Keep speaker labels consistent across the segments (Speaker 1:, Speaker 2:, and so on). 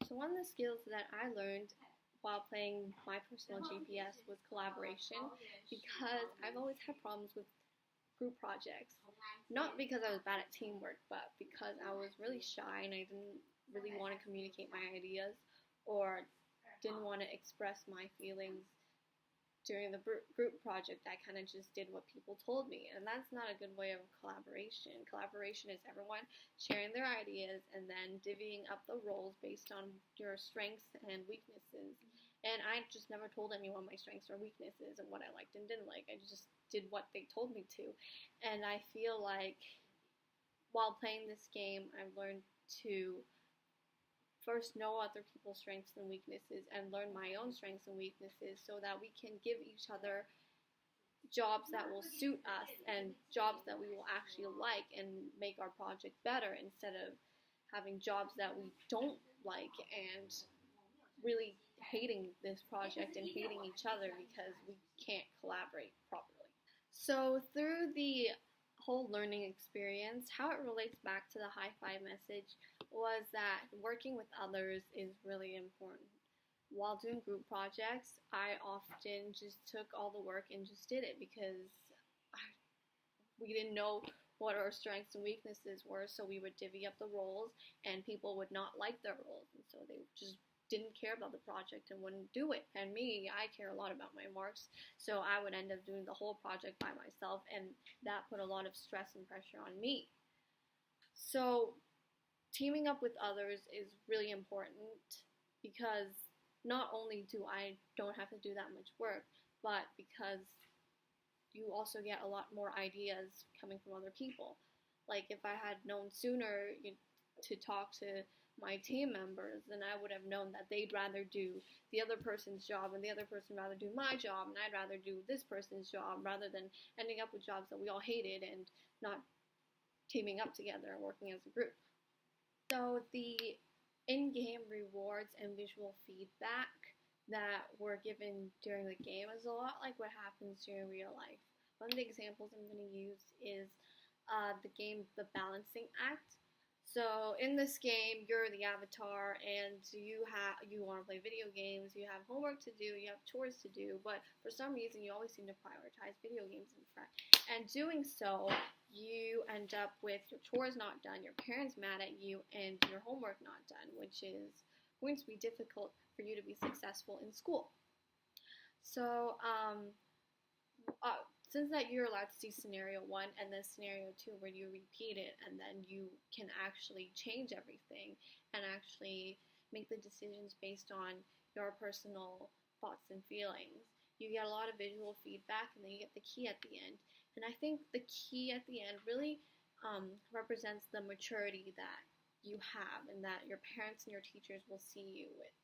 Speaker 1: So one of the skills that I learned while playing my personal GPS was collaboration, because I've always had problems with group projects. Not because I was bad at teamwork, but because I was really shy and I didn't really want to communicate my ideas, or didn't want to express my feelings during the group project. I kind of just did what people told me, and that's not a good way of collaboration. Collaboration is everyone sharing their ideas and then divvying up the roles based on your strengths and weaknesses. And I just never told anyone my strengths or weaknesses and what I liked and didn't like. I just did what they told me to. And I feel like while playing this game, I've learned to first know other people's strengths and weaknesses and learn my own strengths and weaknesses so that we can give each other jobs that will suit us and jobs that we will actually like and make our project better, instead of having jobs that we don't like and really hating this project and hating each other because we can't collaborate properly. So through the whole learning experience, how it relates back to the high five message was that working with others is really important. While doing group projects, I often just took all the work and just did it because we didn't know what our strengths and weaknesses were, so we would divvy up the roles, and people would not like their roles, and so they just didn't care about the project and wouldn't do it. And me, I care a lot about my marks, so I would end up doing the whole project by myself, and that put a lot of stress and pressure on me. So teaming up with others is really important, because not only do I don't have to do that much work, but because you also get a lot more ideas coming from other people. Like if I had known sooner to talk to my team members, then I would have known that they'd rather do the other person's job and the other person rather do my job, and I'd rather do this person's job, rather than ending up with jobs that we all hated and not teaming up together and working as a group. So the in-game rewards and visual feedback that were given during the game is a lot like what happens during real life. One of the examples I'm going to use is the game The Balancing Act. So in this game, you're the avatar, and you want to play video games, you have homework to do, you have chores to do, but for some reason you always seem to prioritize video games in front. And doing so, you end up with your chores not done, your parents mad at you, and your homework not done, which is going to be difficult for you to be successful in school. So since that you're allowed to see scenario 1 and then scenario 2 where you repeat it, and then you can actually change everything and actually make the decisions based on your personal thoughts and feelings. You get a lot of visual feedback, and then you get the key at the end. And I think the key at the end really represents the maturity that you have and that your parents and your teachers will see you with.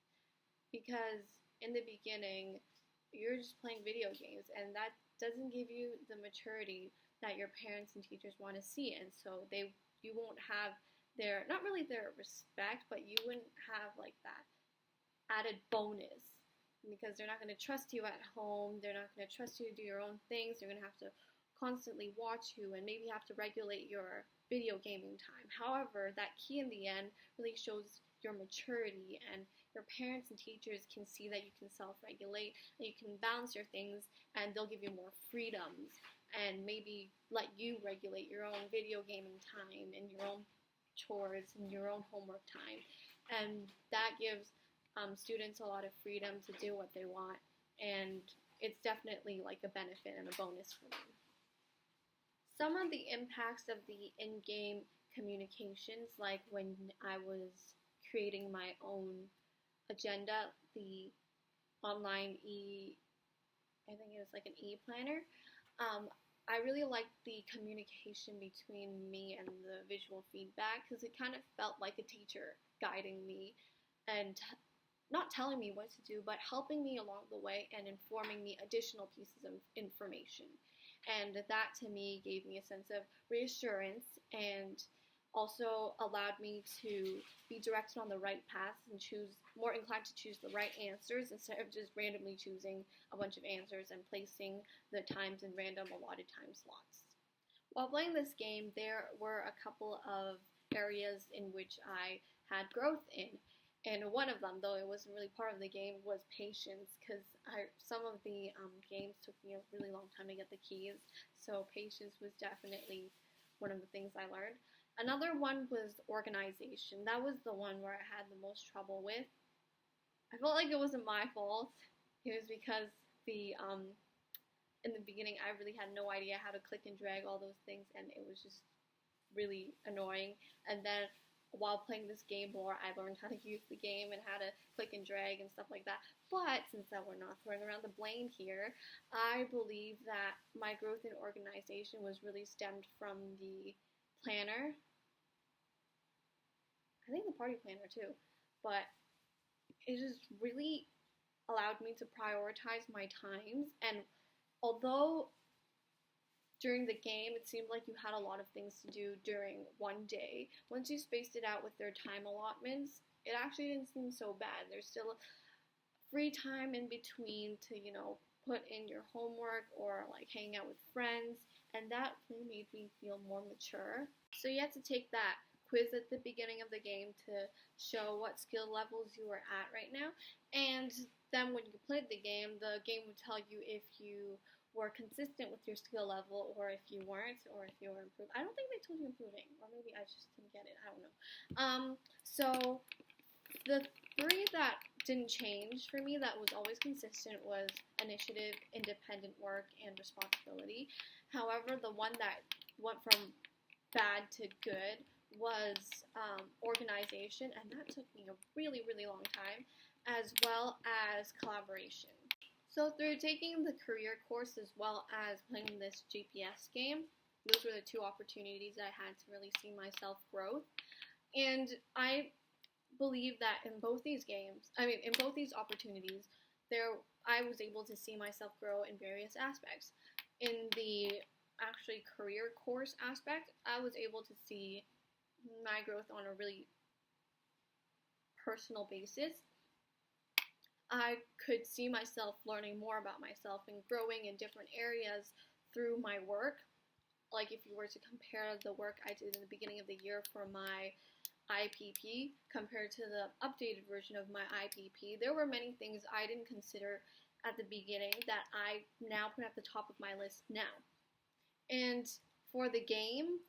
Speaker 1: Because in the beginning, you're just playing video games, and that doesn't give you the maturity that your parents and teachers want to see, and so you won't have not really their respect, but you wouldn't have like that added bonus, because they're not going to trust you at home, they're not going to trust you to do your own things, they're going to have to constantly watch you and maybe have to regulate your video gaming time. However, that key in the end really shows your maturity, and your parents and teachers can see that you can self-regulate and you can balance your things, and they'll give you more freedoms and maybe let you regulate your own video gaming time and your own chores and your own homework time. And that gives students a lot of freedom to do what they want, and it's definitely like a benefit and a bonus for them. Some of the impacts of the in-game communications, like when I was creating my own agenda, the online I think it was like an e-planner, I really liked the communication between me and the visual feedback, because it kind of felt like a teacher guiding me and not telling me what to do, but helping me along the way and informing me additional pieces of information. And that to me gave me a sense of reassurance, and also allowed me to be directed on the right path and more inclined to choose the right answers instead of just randomly choosing a bunch of answers and placing the times in random allotted time slots. While playing this game, there were a couple of areas in which I had growth in, And one of them, though it wasn't really part of the game, was patience, because some of the games took me a really long time to get the keys, so patience was definitely one of the things I learned. Another one was organization. That was the one where I had the most trouble with. I felt like it wasn't my fault. It was because in the beginning I really had no idea how to click and drag all those things, and it was just really annoying. And then while playing this game more, I learned how to use the game and how to click and drag and stuff like that. But since that we're not throwing around the blame here, I believe that my growth in organization was really stemmed from the planner. I think the party planner too. But it just really allowed me to prioritize my times. And although during the game it seemed like you had a lot of things to do during one day, once you spaced it out with their time allotments, it actually didn't seem so bad. There's still free time in between to, put in your homework or like hang out with friends, and that really made me feel more mature. So you had to take that quiz at the beginning of the game to show what skill levels you were at right now, and then when you played the game would tell you if you were consistent with your skill level, or if you weren't, or if you were improved. I don't think they told you improving, or maybe I just didn't get it. I don't know. So the three that didn't change for me, that was always consistent, was initiative, independent work, and responsibility. However, the one that went from bad to good was organization, and that took me a really, really long time, as well as collaboration. So through taking the career course as well as playing this GPS game, those were the two opportunities I had to really see myself grow. And I believe that in both these opportunities, I was able to see myself grow in various aspects. In the actually career course aspect, I was able to see my growth on a really personal basis. I could see myself learning more about myself and growing in different areas through my work. Like if you were to compare the work I did in the beginning of the year for my IPP compared to the updated version of my IPP, there were many things I didn't consider at the beginning that I now put at the top of my list now. And for the game,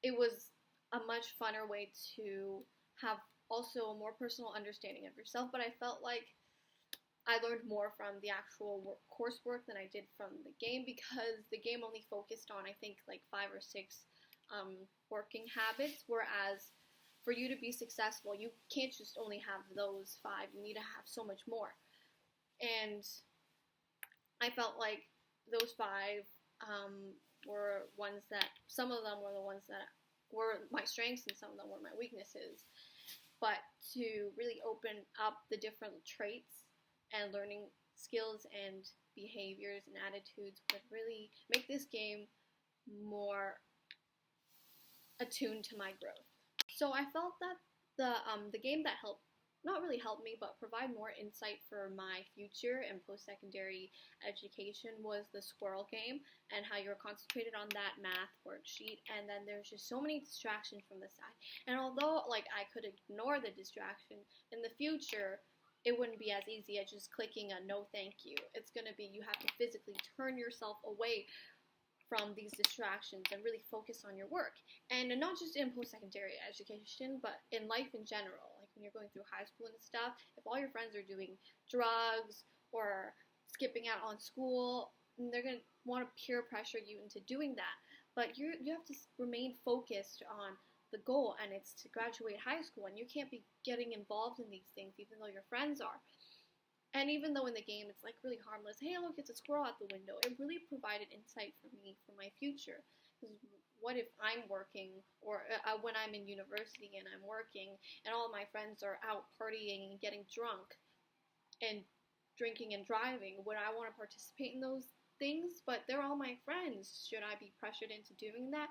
Speaker 1: it was a much funner way to have also a more personal understanding of yourself, but I felt like I learned more from the actual coursework than I did from the game, because the game only focused on, I think, like 5 or 6 working habits, whereas for you to be successful, you can't just only have those 5, you need to have so much more. And I felt like those 5 were ones that, some of them were the ones that were my strengths and some of them were my weaknesses. But to really open up the different traits and learning skills and behaviors and attitudes would really make this game more attuned to my growth. So I felt that the game that not really helped me, but provide more insight for my future and post-secondary education was the squirrel game, and how you're concentrated on that math worksheet, and then there's just so many distractions from the side. And although like I could ignore the distraction, in the future it wouldn't be as easy as just clicking a no thank you. It's going to be, you have to physically turn yourself away from these distractions and really focus on your work. And not just in post-secondary education, but in life in general. Like when you're going through high school and stuff, if all your friends are doing drugs or skipping out on school, they're going to want to peer pressure you into doing that. But you have to remain focused on the goal, and it's to graduate high school, and you can't be getting involved in these things even though your friends are. And even though in the game it's like really harmless, hey look, it's a squirrel out the window, it really provided insight for me for my future. Because what if I'm working, or when I'm in university and I'm working, and all my friends are out partying and getting drunk and drinking and driving? Would I want to participate in those things? But they're all my friends. Should I be pressured into doing that?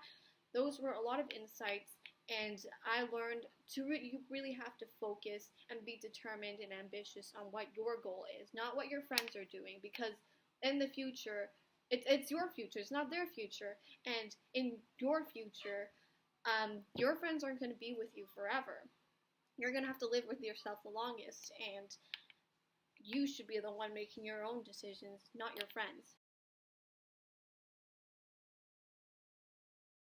Speaker 1: Those were a lot of insights, and I learned you really have to focus and be determined and ambitious on what your goal is, not what your friends are doing, because in the future, it's your future, it's not their future, and in your future, your friends aren't going to be with you forever. you're going to have to live with yourself the longest, and you should be the one making your own decisions, not your friends.